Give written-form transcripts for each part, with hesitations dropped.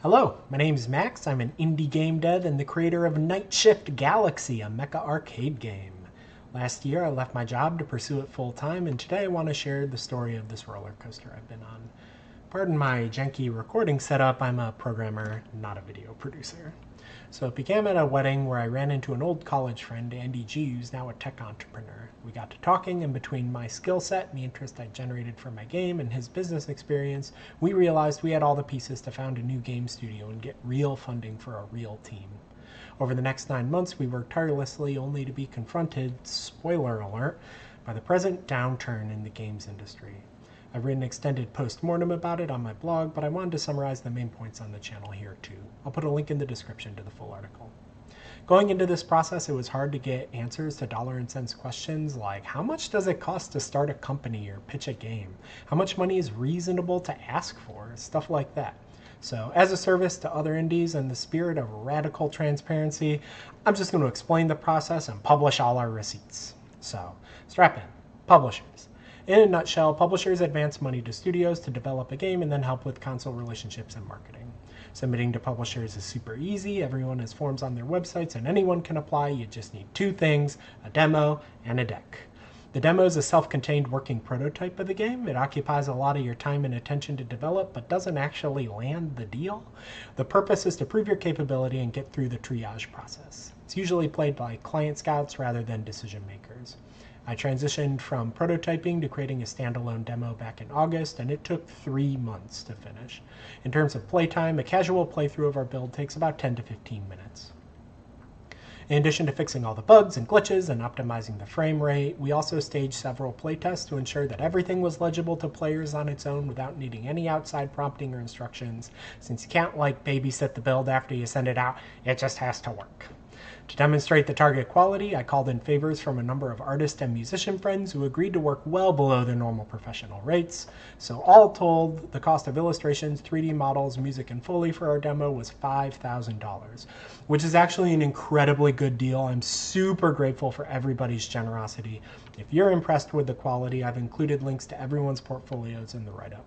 Hello, my name is Max. I'm an indie game dev and the creator of Nightshift Galaxy, a mecha arcade game. Last year, I left my job to pursue it full time, and today I want to share the story of this roller coaster I've been on. Pardon my janky recording setup, I'm a programmer, not a video producer. So it began at a wedding where I ran into an old college friend, Andy G, who's now a tech entrepreneur. We got to talking, and between my skill set and the interest I generated from my game and his business experience, we realized we had all the pieces to found a new game studio and get real funding for a real team. Over the next 9 months, we worked tirelessly only to be confronted, spoiler alert, by the present downturn in the games industry. I've written an extended post-mortem about it on my blog, but I wanted to summarize the main points on the channel here too. I'll put a link in the description to the full article. Going into this process, it was hard to get answers to dollar and cents questions like how much does it cost to start a company or pitch a game? How much money is reasonable to ask for? Stuff like that. So as a service to other indies and the spirit of radical transparency, I'm just going to explain the process and publish all our receipts. So strap in. Publishers. In a nutshell, publishers advance money to studios to develop a game and then help with console relationships and marketing. Submitting to publishers is super easy. Everyone has forms on their websites and anyone can apply. You just need two things, a demo and a deck. The demo is a self-contained working prototype of the game. It occupies a lot of your time and attention to develop, but doesn't actually land the deal. The purpose is to prove your capability and get through the triage process. It's usually played by client scouts rather than decision makers. I transitioned from prototyping to creating a standalone demo back in August, and it took 3 months to finish. In terms of playtime, a casual playthrough of our build takes about 10 to 15 minutes. In addition to fixing all the bugs and glitches and optimizing the frame rate, we also staged several playtests to ensure that everything was legible to players on its own without needing any outside prompting or instructions. Since you can't babysit the build after you send it out, it just has to work. To demonstrate the target quality, I called in favors from a number of artist and musician friends who agreed to work well below their normal professional rates. So all told, the cost of illustrations, 3D models, music, and Foley for our demo was $5,000, which is actually an incredibly good deal. I'm super grateful for everybody's generosity. If you're impressed with the quality, I've included links to everyone's portfolios in the write-up.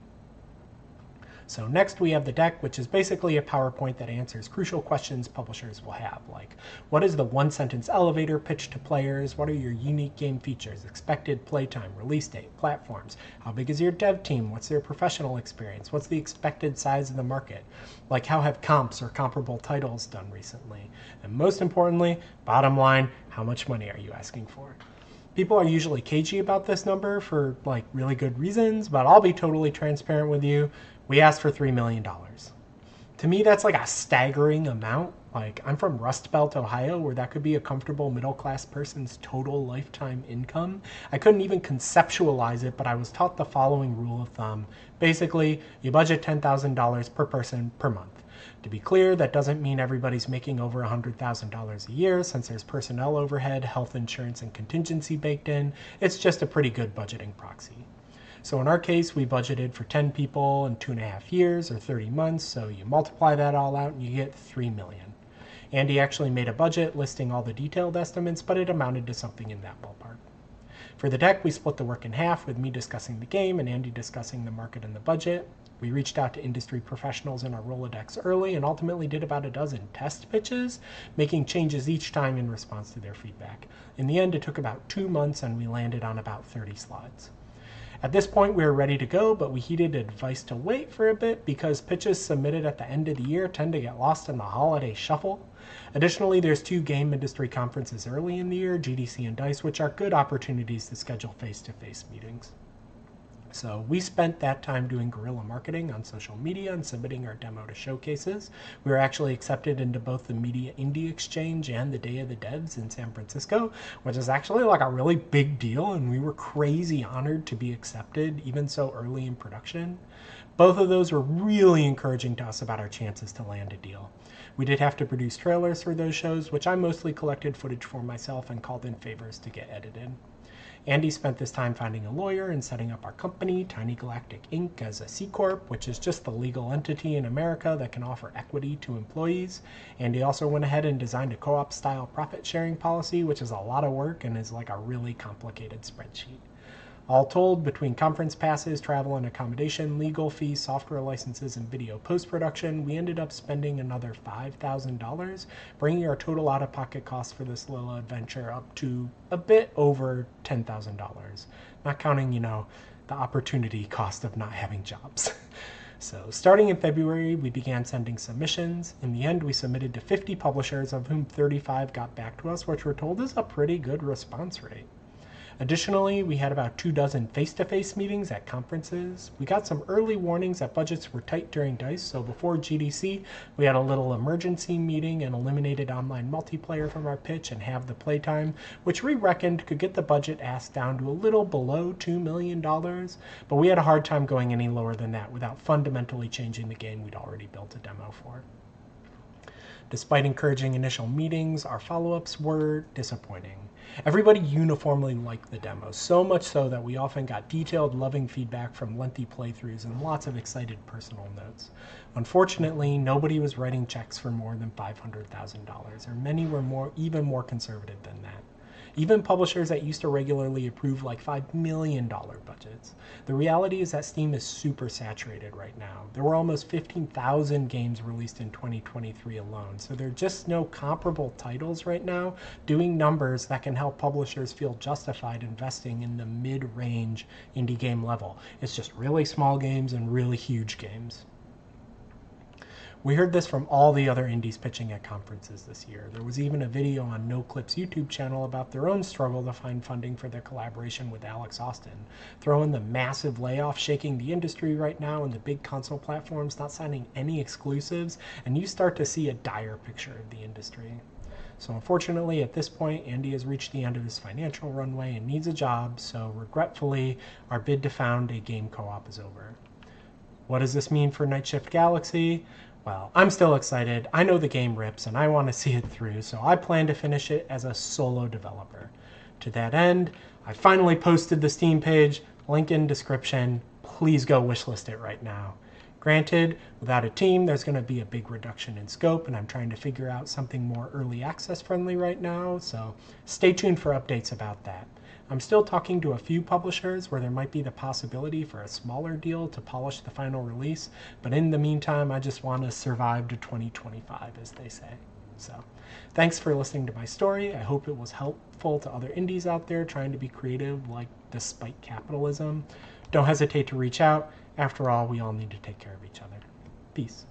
So next we have the deck, which is basically a PowerPoint that answers crucial questions publishers will have, like what is the one-sentence elevator pitch to players? What are your unique game features? Expected playtime, release date, platforms? How big is your dev team? What's their professional experience? What's the expected size of the market? Like how have comps or comparable titles done recently? And most importantly, bottom line, how much money are you asking for? People are usually cagey about this number for really good reasons, but I'll be totally transparent with you. We asked for $3 million. To me, that's a staggering amount. I'm from Rust Belt, Ohio, where that could be a comfortable middle-class person's total lifetime income. I couldn't even conceptualize it, but I was taught the following rule of thumb. Basically, you budget $10,000 per person per month. To be clear, that doesn't mean everybody's making over $100,000 a year, since there's personnel overhead, health insurance, and contingency baked in. It's just a pretty good budgeting proxy. So in our case, we budgeted for 10 people in 2.5 years or 30 months. So you multiply that all out and you get $3 million. Andy actually made a budget listing all the detailed estimates, but it amounted to something in that ballpark. For the deck, we split the work in half, with me discussing the game and Andy discussing the market and the budget. We reached out to industry professionals in our Rolodex early and ultimately did about a dozen test pitches, making changes each time in response to their feedback. In the end, it took about 2 months and we landed on about 30 slides. At this point, we were ready to go, but we heeded advice to wait for a bit because pitches submitted at the end of the year tend to get lost in the holiday shuffle. Additionally, there's 2 game industry conferences early in the year, GDC and DICE, which are good opportunities to schedule face-to-face meetings. So we spent that time doing guerrilla marketing on social media and submitting our demo to showcases. We were actually accepted into both the Media Indie Exchange and the Day of the Devs in San Francisco, which is actually a really big deal, and we were crazy honored to be accepted even so early in production. Both of those were really encouraging to us about our chances to land a deal. We did have to produce trailers for those shows, which I mostly collected footage for myself and called in favors to get edited. Andy spent this time finding a lawyer and setting up our company, Tiny Galactic Inc., as a C Corp, which is just the legal entity in America that can offer equity to employees. Andy also went ahead and designed a co-op style profit sharing policy, which is a lot of work and is a really complicated spreadsheet. All told, between conference passes, travel and accommodation, legal fees, software licenses, and video post-production, we ended up spending another $5,000, bringing our total out-of-pocket costs for this little adventure up to a bit over $10,000. Not counting, the opportunity cost of not having jobs. So starting in February, we began sending submissions. In the end, we submitted to 50 publishers, of whom 35 got back to us, which we're told is a pretty good response rate. Additionally, we had about 24 face-to-face meetings at conferences. We got some early warnings that budgets were tight during DICE, so before GDC, we had a little emergency meeting and eliminated online multiplayer from our pitch and halved the playtime, which we reckoned could get the budget asked down to a little below $2 million, but we had a hard time going any lower than that without fundamentally changing the game we'd already built a demo for. Despite encouraging initial meetings, our follow-ups were disappointing. Everybody uniformly liked the demo, so much so that we often got detailed, loving feedback from lengthy playthroughs and lots of excited personal notes. Unfortunately, nobody was writing checks for more than $500,000, or many were even more conservative than that. Even publishers that used to regularly approve like $5 million budgets. The reality is that Steam is super saturated right now. There were almost 15,000 games released in 2023 alone, so there are just no comparable titles right now doing numbers that can help publishers feel justified investing in the mid-range indie game level. It's just really small games and really huge games. We heard this from all the other indies pitching at conferences this year. There was even a video on NoClip's YouTube channel about their own struggle to find funding for their collaboration with Alex Austin. Throw in the massive layoff shaking the industry right now and the big console platforms not signing any exclusives, and you start to see a dire picture of the industry. So unfortunately, at this point, Andy has reached the end of his financial runway and needs a job, so regretfully, our bid to found a game co-op is over. What does this mean for Nightshift Galaxy? Well, I'm still excited. I know the game rips and I want to see it through, so I plan to finish it as a solo developer. To that end, I finally posted the Steam page, link in description. Please go wishlist it right now. Granted, without a team, there's going to be a big reduction in scope, and I'm trying to figure out something more early access friendly right now, so stay tuned for updates about that. I'm still talking to a few publishers where there might be the possibility for a smaller deal to polish the final release, but in the meantime, I just want to survive to 2025, as they say. So, thanks for listening to my story. I hope it was helpful to other indies out there trying to be creative, like despite capitalism. Don't hesitate to reach out. After all, we all need to take care of each other. Peace.